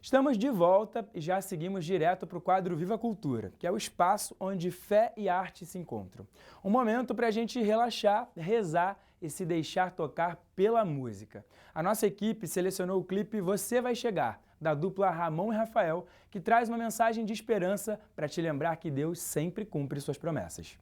Estamos de volta e já seguimos direto para o quadro Viva Cultura, que é o espaço onde fé e arte se encontram. Um momento para a gente relaxar, rezar e se deixar tocar pela música. A nossa equipe selecionou o clipe Você Vai Chegar, da dupla Ramon e Rafael, que traz uma mensagem de esperança para te lembrar que Deus sempre cumpre suas promessas.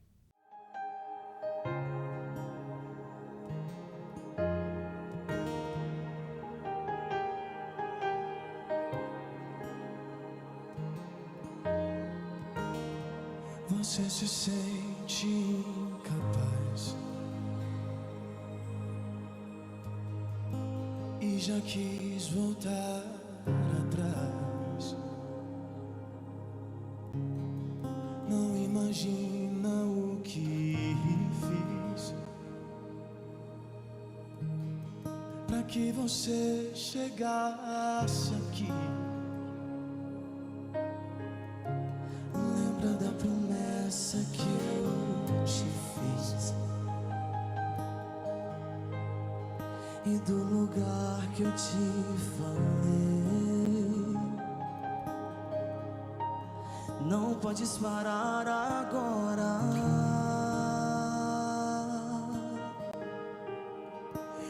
Você se sente incapaz e já quis voltar atrás. Não imagina o que fiz pra que você chegasse aqui. Lembra da promessa que eu te fiz e do lugar que eu te falei. Não podes parar agora.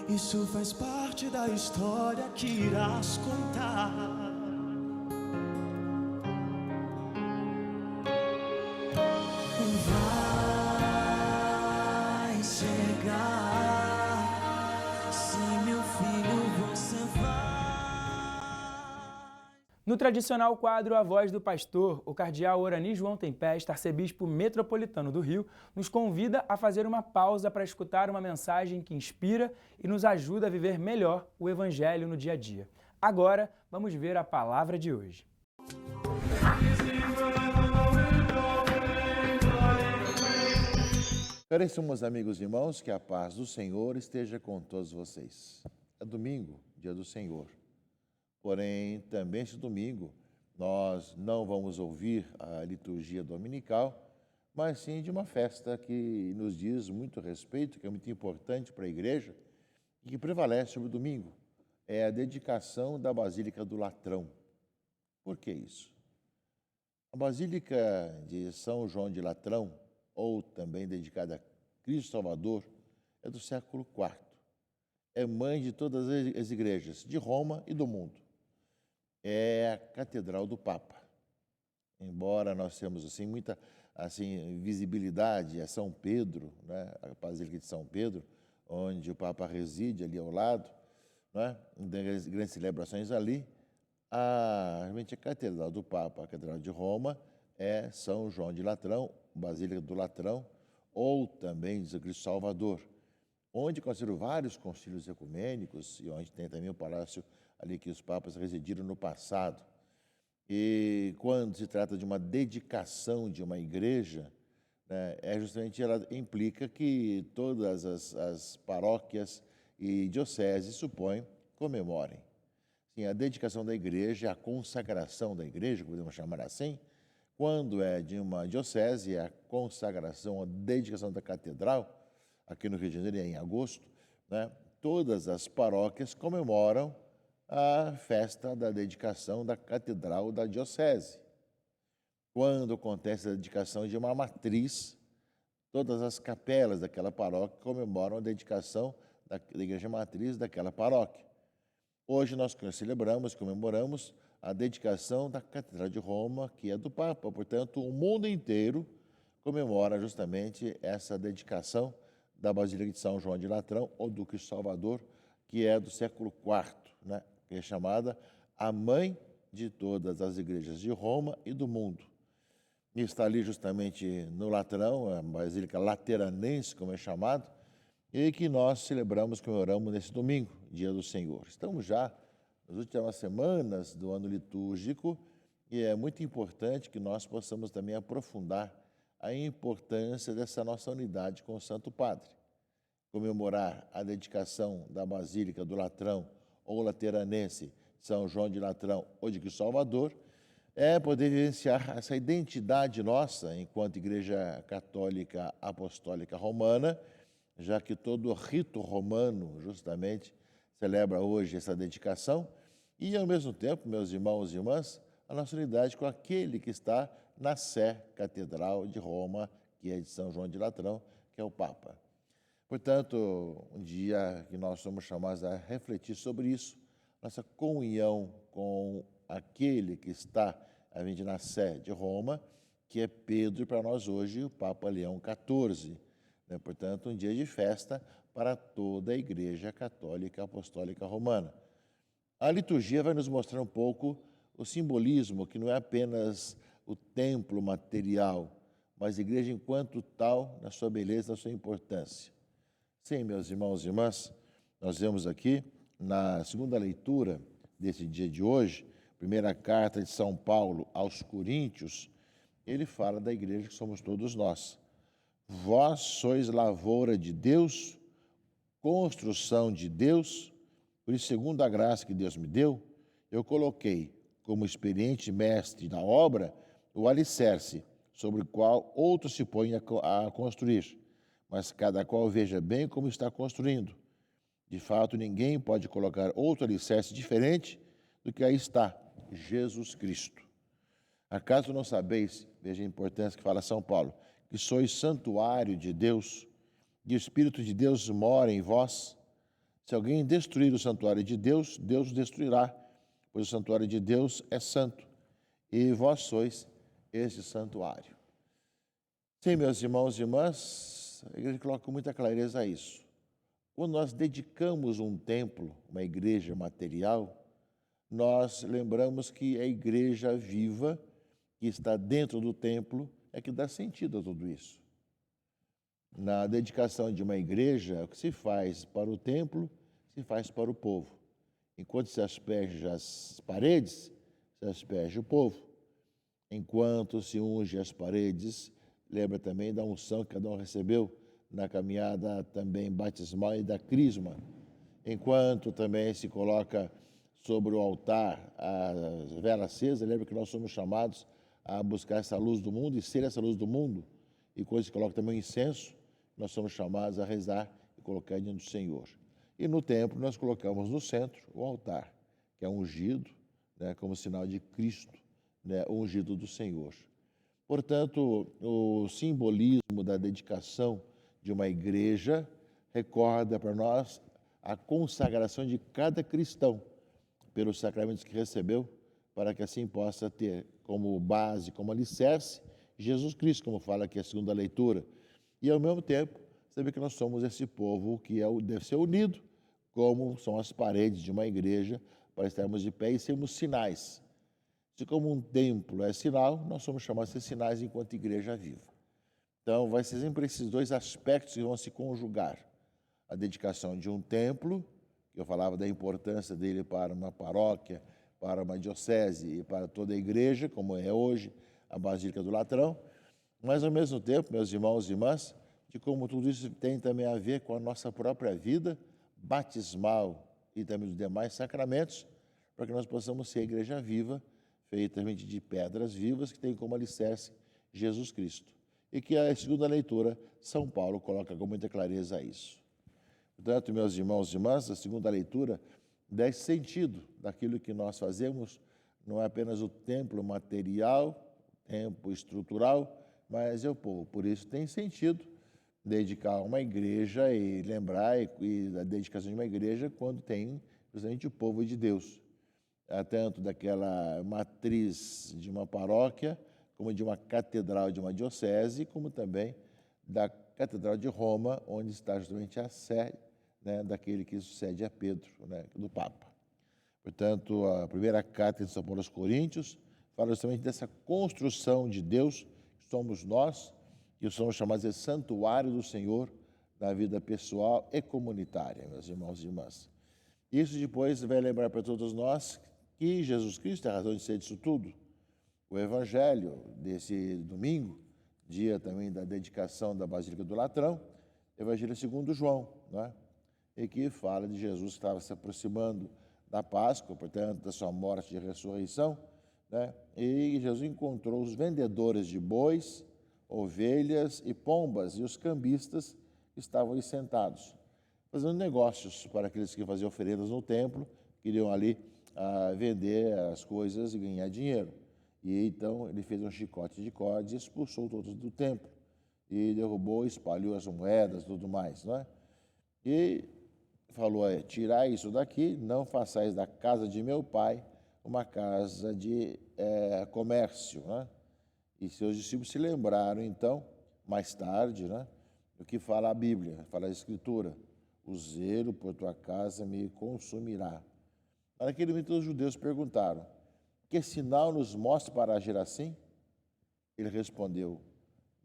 Isso faz parte da história que irás contar. Vai chegar, sim, meu filho, você vai. No tradicional quadro A Voz do Pastor, o cardeal Orani João Tempesta, arcebispo metropolitano do Rio, nos convida a fazer uma pausa para escutar uma mensagem que inspira e nos ajuda a viver melhor o Evangelho no dia a dia. Agora, vamos ver a palavra de hoje. Caríssimos amigos e irmãos, que a paz do Senhor esteja com todos vocês. É domingo, dia do Senhor. Porém, também este domingo, nós não vamos ouvir a liturgia dominical, mas sim de uma festa que nos diz muito respeito, que é muito importante para a igreja e que prevalece sobre o domingo. É a dedicação da Basílica do Latrão. Por que isso? A Basílica de São João de Latrão, ou também dedicada a Cristo Salvador, é do século IV. É mãe de todas as igrejas de Roma e do mundo. É a Catedral do Papa. Embora nós temos muita visibilidade a São Pedro, né? A Basílica de São Pedro, onde o Papa reside ali ao lado, né? Grandes celebrações ali, realmente a Catedral do Papa, a Catedral de Roma, é São João de Latrão, Basílica do Latrão, ou também de Cristo Salvador, onde consideram vários concílios ecumênicos e onde tem também o palácio ali que os papas residiram no passado. E quando se trata de uma dedicação de uma igreja, né, justamente ela implica que todas as paróquias e dioceses, supõe, comemorem. Sim, a dedicação da igreja, a consagração da igreja, podemos chamar assim. Quando é de uma diocese, a consagração, a dedicação da catedral, aqui no Rio de Janeiro, em agosto, né, todas as paróquias comemoram a festa da dedicação da catedral da diocese. Quando acontece a dedicação de uma matriz, todas as capelas daquela paróquia comemoram a dedicação da igreja matriz daquela paróquia. Hoje nós comemoramos a dedicação da Catedral de Roma, que é do Papa. Portanto, o mundo inteiro comemora justamente essa dedicação da Basílica de São João de Latrão, ou do Cristo Salvador, que é do século IV, né? Que é chamada a mãe de todas as igrejas de Roma e do mundo. E está ali justamente no Latrão, a Basílica Lateranense, como é chamado, e que nós comemoramos nesse domingo, dia do Senhor. Estamos já nas últimas semanas do ano litúrgico e é muito importante que nós possamos também aprofundar a importância dessa nossa unidade com o Santo Padre. Comemorar a dedicação da Basílica do Latrão ou Lateranense, São João de Latrão ou de Cristo Salvador, é poder vivenciar essa identidade nossa enquanto Igreja Católica Apostólica Romana, já que todo o rito romano justamente celebra hoje essa dedicação, e, ao mesmo tempo, meus irmãos e irmãs, a nossa unidade com aquele que está na Sé Catedral de Roma, que é de São João de Latrão, que é o Papa. Portanto, um dia que nós somos chamados a refletir sobre isso, nossa comunhão com aquele que está a vir na Sé de Roma, que é Pedro, e para nós hoje o Papa Leão XIV. Portanto, um dia de festa para toda a Igreja Católica Apostólica Romana. A liturgia vai nos mostrar um pouco o simbolismo, que não é apenas o templo material, mas a igreja enquanto tal, na sua beleza, na sua importância. Sim, meus irmãos e irmãs, nós vemos aqui, na segunda leitura desse dia de hoje, primeira carta de São Paulo aos Coríntios, ele fala da igreja que somos todos nós. Vós sois lavoura de Deus, construção de Deus, por isso, segundo a graça que Deus me deu, eu coloquei como experiente mestre na obra o alicerce, sobre o qual outro se põe a construir, mas cada qual veja bem como está construindo. De fato, ninguém pode colocar outro alicerce diferente do que aí está, Jesus Cristo. Acaso não sabeis, veja a importância que fala São Paulo, que sois santuário de Deus, e o Espírito de Deus mora em vós? Se alguém destruir o santuário de Deus, Deus o destruirá, pois o santuário de Deus é santo, e vós sois esse santuário. Sim, meus irmãos e irmãs, a igreja coloca com muita clareza isso. Quando nós dedicamos um templo, uma igreja material, nós lembramos que a igreja viva, que está dentro do templo, é que dá sentido a tudo isso. Na dedicação de uma igreja, o que se faz para o templo, se faz para o povo. Enquanto se asperge as paredes, se asperge o povo. Enquanto se unge as paredes, lembra também da unção que cada um recebeu na caminhada também batismal e da crisma. Enquanto também se coloca sobre o altar a vela acesa, lembra que nós somos chamados a buscar essa luz do mundo e ser essa luz do mundo. E quando se coloca também o incenso, nós somos chamados a rezar e colocar diante do Senhor. E no templo nós colocamos no centro o altar, que é ungido, como sinal de Cristo, o ungido do Senhor. Portanto, o simbolismo da dedicação de uma igreja recorda para nós a consagração de cada cristão pelos sacramentos que recebeu, para que assim possa ter como base, como alicerce, Jesus Cristo, como fala aqui a segunda leitura. E, ao mesmo tempo, saber que nós somos esse povo que deve ser unido, como são as paredes de uma igreja, para estarmos de pé e sermos sinais. Se como um templo é sinal, nós somos chamados a ser sinais enquanto igreja viva. Então, vai ser sempre esses dois aspectos que vão se conjugar. A dedicação de um templo, que eu falava da importância dele para uma paróquia, para uma diocese e para toda a igreja, como é hoje a Basílica do Latrão, mas, ao mesmo tempo, meus irmãos e irmãs, de como tudo isso tem também a ver com a nossa própria vida batismal e também dos demais sacramentos, para que nós possamos ser a igreja viva, feita de pedras vivas, que tem como alicerce Jesus Cristo. E que a segunda leitura, São Paulo coloca com muita clareza isso. Portanto, meus irmãos e irmãs, a segunda leitura dá esse sentido daquilo que nós fazemos, não é apenas o templo material, templo estrutural, mas é o povo. Por isso tem sentido dedicar uma igreja e lembrar e a dedicação de uma igreja quando tem justamente o povo de Deus. Tanto daquela matriz de uma paróquia, como de uma catedral de uma diocese, como também da Catedral de Roma, onde está justamente a sede daquele que sucede a Pedro, do Papa. Portanto, a primeira carta de São Paulo aos Coríntios fala justamente dessa construção de Deus, que somos nós, que somos chamados de santuário do Senhor na vida pessoal e comunitária, meus irmãos e irmãs. Isso depois vai lembrar para todos nós que Jesus Cristo é a razão de ser disso tudo. O Evangelho desse domingo, dia também da dedicação da Basílica do Latrão, Evangelho segundo João, e que fala de Jesus que estava se aproximando da Páscoa, portanto, da sua morte e ressurreição, e Jesus encontrou os vendedores de bois, ovelhas e pombas e os cambistas que estavam ali sentados, fazendo negócios para aqueles que faziam oferendas no templo, queriam ali a vender as coisas e ganhar dinheiro. E então ele fez um chicote de cordas e expulsou todos do templo. E derrubou, espalhou as moedas e tudo mais, não é? E falou, tirai isso daqui, não façais da casa de meu pai uma casa de comércio, né? E seus discípulos se lembraram, então, mais tarde, né, do que fala a Bíblia, fala a Escritura, o zelo por tua casa me consumirá. Naquele momento os judeus perguntaram, que sinal nos mostra para agir assim? Ele respondeu,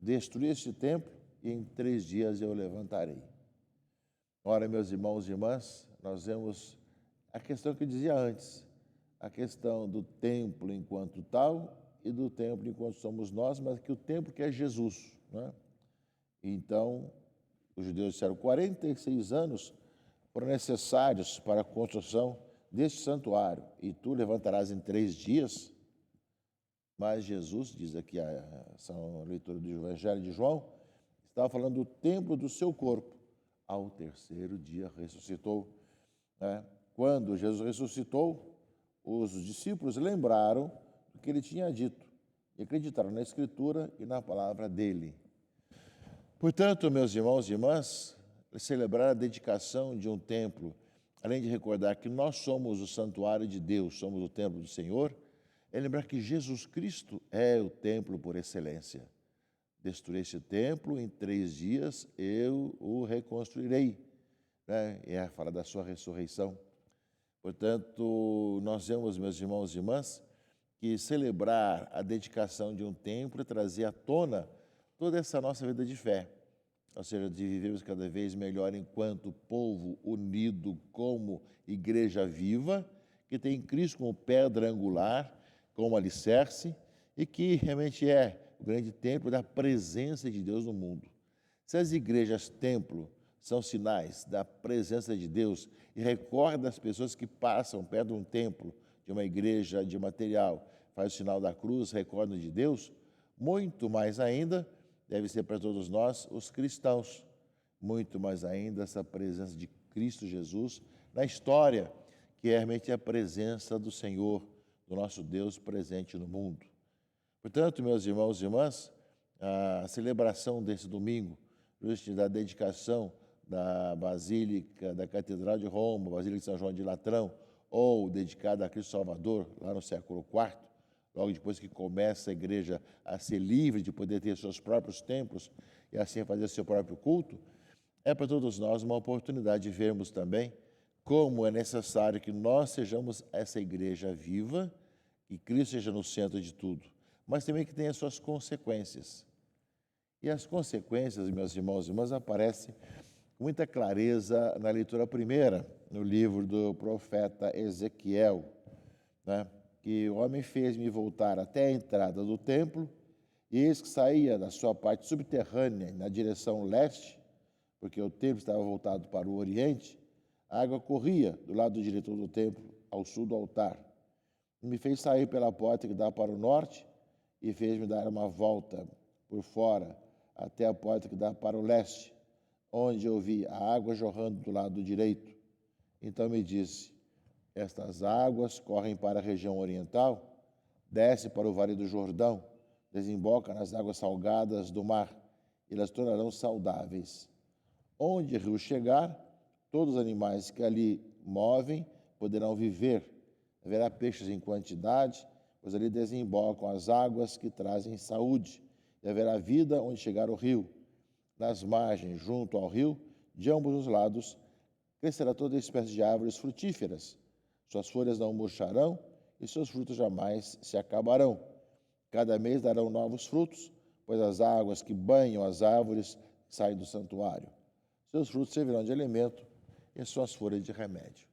destruí este templo e em 3 dias eu levantarei. Ora, meus irmãos e irmãs, nós vemos a questão que eu dizia antes, a questão do templo enquanto tal e do templo enquanto somos nós, mas que o templo que é Jesus, né? Então, os judeus disseram, 46 anos foram necessários para a construção deste santuário, e tu levantarás em 3 dias? Mas Jesus, diz aqui a leitura do Evangelho de João, estava falando do templo do seu corpo. Ao 3º dia ressuscitou, né? Quando Jesus ressuscitou, os discípulos lembraram do que ele tinha dito e acreditaram na Escritura e na palavra dele. Portanto, meus irmãos e irmãs, celebrar a dedicação de um templo, além de recordar que nós somos o santuário de Deus, somos o templo do Senhor, é lembrar que Jesus Cristo é o templo por excelência. Destruir este templo, em 3 dias eu o reconstruirei, né? É falar da sua ressurreição. Portanto, nós vemos, meus irmãos e irmãs, que celebrar a dedicação de um templo é trazer à tona toda essa nossa vida de fé, ou seja, de vivermos cada vez melhor enquanto povo unido como igreja viva, que tem Cristo como pedra angular, como alicerce, e que realmente é o grande templo da presença de Deus no mundo. Se as igrejas templo são sinais da presença de Deus e recordam as pessoas que passam perto de um templo, de uma igreja de material, faz o sinal da cruz, recordam de Deus, muito mais ainda deve ser para todos nós, os cristãos, muito mais ainda essa presença de Cristo Jesus na história, que é realmente a presença do Senhor, do nosso Deus presente no mundo. Portanto, meus irmãos e irmãs, a celebração desse domingo, da dedicação da Basílica da Catedral de Roma, Basílica de São João de Latrão, ou dedicada a Cristo Salvador, lá no século IV, logo depois que começa a igreja a ser livre de poder ter seus próprios templos e assim fazer seu próprio culto, é para todos nós uma oportunidade de vermos também como é necessário que nós sejamos essa igreja viva, que Cristo seja no centro de tudo, mas também que tenha suas consequências. E as consequências, meus irmãos e irmãs, aparecem com muita clareza na leitura primeira, no livro do profeta Ezequiel, né? Que o homem fez-me voltar até a entrada do templo, e eis que saía da sua parte subterrânea, na direção leste, porque o templo estava voltado para o oriente, a água corria do lado direito do templo, ao sul do altar. E me fez sair pela porta que dá para o norte, e fez-me dar uma volta por fora, até a porta que dá para o leste, onde eu vi a água jorrando do lado direito. Então me disse, estas águas correm para a região oriental, desce para o Vale do Jordão, desemboca nas águas salgadas do mar, e elas tornarão saudáveis. Onde o rio chegar, todos os animais que ali movem poderão viver. Haverá peixes em quantidade, pois ali desembocam as águas que trazem saúde, e haverá vida onde chegar o rio. Nas margens, junto ao rio, de ambos os lados, crescerá toda espécie de árvores frutíferas. Suas folhas não murcharão e seus frutos jamais se acabarão. Cada mês darão novos frutos, pois as águas que banham as árvores saem do santuário. Seus frutos servirão de alimento e suas folhas de remédio.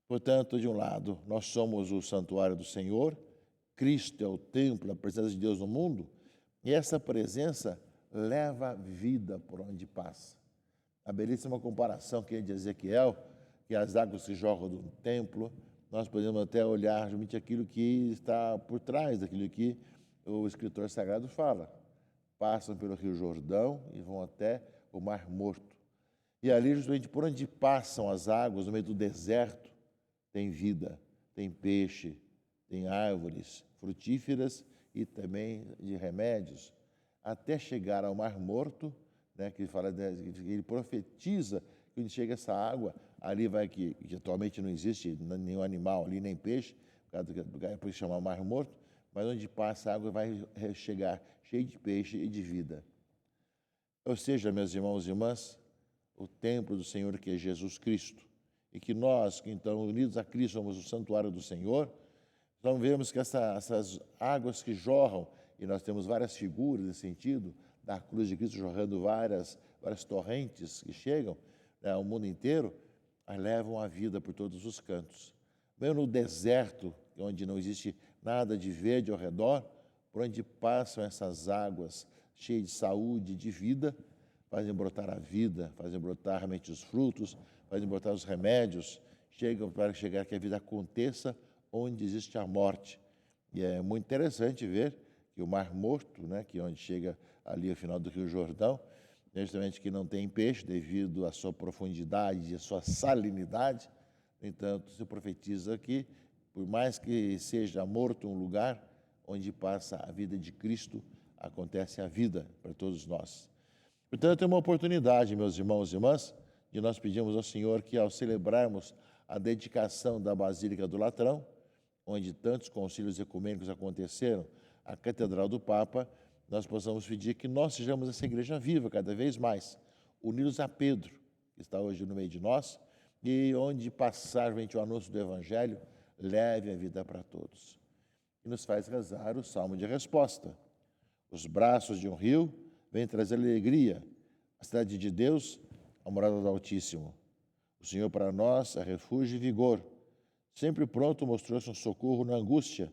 Portanto, de um lado, nós somos o santuário do Senhor, Cristo é o templo, a presença de Deus no mundo, e essa presença leva vida por onde passa. A belíssima comparação que é de Ezequiel, que as águas que jorram do templo, nós podemos até olhar justamente aquilo que está por trás daquilo que o escritor sagrado fala. Passam pelo Rio Jordão e vão até o Mar Morto. E ali, justamente por onde passam as águas, no meio do deserto, tem vida tem peixe, tem árvores frutíferas e também de remédios, até chegar ao Mar Morto, né, que ele profetiza que quando chega essa água, ali vai que atualmente não existe nenhum animal ali, nem peixe, por isso chama Mar Morto, mas onde passa a água vai chegar cheio de peixe e de vida. Ou seja, meus irmãos e irmãs, o templo do Senhor que é Jesus Cristo, e que nós, que então unidos a Cristo, somos o santuário do Senhor, então vemos que essas águas que jorram, e nós temos várias figuras nesse sentido, da cruz de Cristo jorrando várias torrentes que chegam, né, ao mundo inteiro, levam a vida por todos os cantos. Mesmo no deserto, onde não existe nada de verde ao redor, por onde passam essas águas cheias de saúde e de vida, fazem brotar a vida, fazem brotar realmente os frutos, fazem brotar os remédios, chegam para chegar que a vida aconteça onde existe a morte. E é muito interessante ver que o Mar Morto, né, que é onde chega ali ao final do Rio Jordão, justamente que não tem peixe devido à sua profundidade e à sua salinidade. No entanto, se profetiza que, por mais que seja morto um lugar, onde passa a vida de Cristo, acontece a vida para todos nós. Portanto, é uma oportunidade, meus irmãos e irmãs, de nós pedirmos ao Senhor que, ao celebrarmos a dedicação da Basílica do Latrão, onde tantos concílios ecumênicos aconteceram, a Catedral do Papa, nós possamos pedir que nós sejamos essa igreja viva cada vez mais, unidos a Pedro, que está hoje no meio de nós, e onde passar realmente o anúncio do Evangelho, leve a vida para todos. E nos faz rezar o Salmo de Resposta. Os braços de um rio vêm trazer alegria, a cidade de Deus, a morada do Altíssimo. O Senhor para nós é refúgio e vigor. Sempre pronto mostrou-se um socorro na angústia.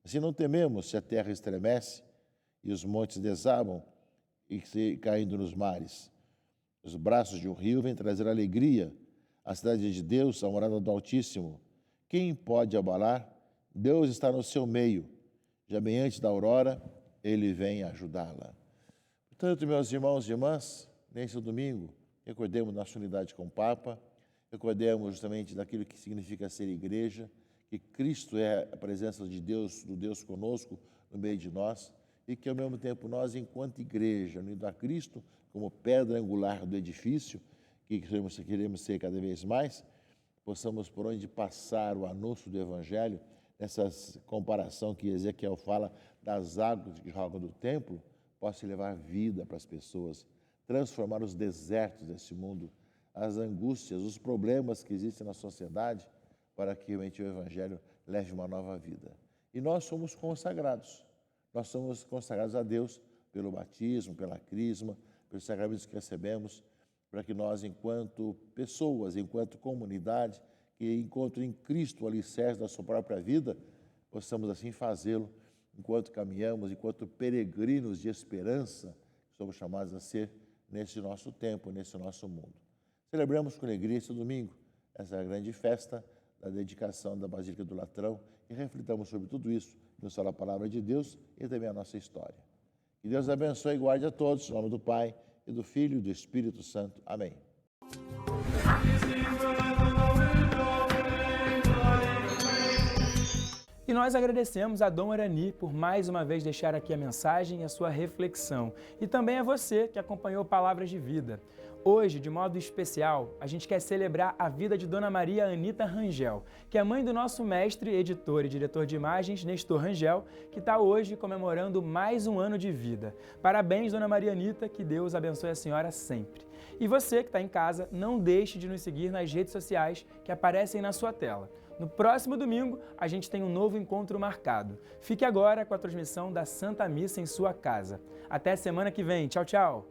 Assim não tememos se a terra estremece e os montes desabam e caindo nos mares. Os braços de um rio vêm trazer alegria, a cidade de Deus, a morada do Altíssimo. Quem pode abalar? Deus está no seu meio. Já bem antes da aurora, Ele vem ajudá-la. Portanto, meus irmãos e irmãs, nesse domingo, recordemos nossa unidade com o Papa, recordemos justamente daquilo que significa ser igreja, que Cristo é a presença de Deus, do Deus conosco, no meio de nós, e que, ao mesmo tempo, nós, enquanto igreja, unidos a Cristo, como pedra angular do edifício, que queremos ser cada vez mais, possamos, por onde passar o anúncio do Evangelho, nessa comparação que Ezequiel fala das águas que jogam do templo, possa levar vida para as pessoas, transformar os desertos desse mundo, as angústias, os problemas que existem na sociedade, para que realmente o Evangelho leve uma nova vida. E nós somos consagrados a Deus pelo batismo, pela crisma, pelos sacramentos que recebemos, para que nós, enquanto pessoas, enquanto comunidade, que encontram em Cristo o alicerce da sua própria vida, possamos assim fazê-lo enquanto caminhamos, enquanto peregrinos de esperança, que somos chamados a ser nesse nosso tempo, nesse nosso mundo. Celebramos com alegria esse domingo, essa grande festa da dedicação da Basílica do Latrão, e reflitamos sobre tudo isso, nos fala a palavra de Deus e também a nossa história. Que Deus abençoe e guarde a todos, em nome do Pai, e do Filho e do Espírito Santo. Amém. E nós agradecemos a Dom Arani por mais uma vez deixar aqui a mensagem e a sua reflexão. E também a você que acompanhou Palavras de Vida. Hoje, de modo especial, a gente quer celebrar a vida de Dona Maria Anita Rangel, que é mãe do nosso mestre, editor e diretor de imagens, Nestor Rangel, que está hoje comemorando mais um ano de vida. Parabéns, Dona Maria Anita, que Deus abençoe a senhora sempre. E você que está em casa, não deixe de nos seguir nas redes sociais que aparecem na sua tela. No próximo domingo, a gente tem um novo encontro marcado. Fique agora com a transmissão da Santa Missa em sua casa. Até semana que vem. Tchau, tchau!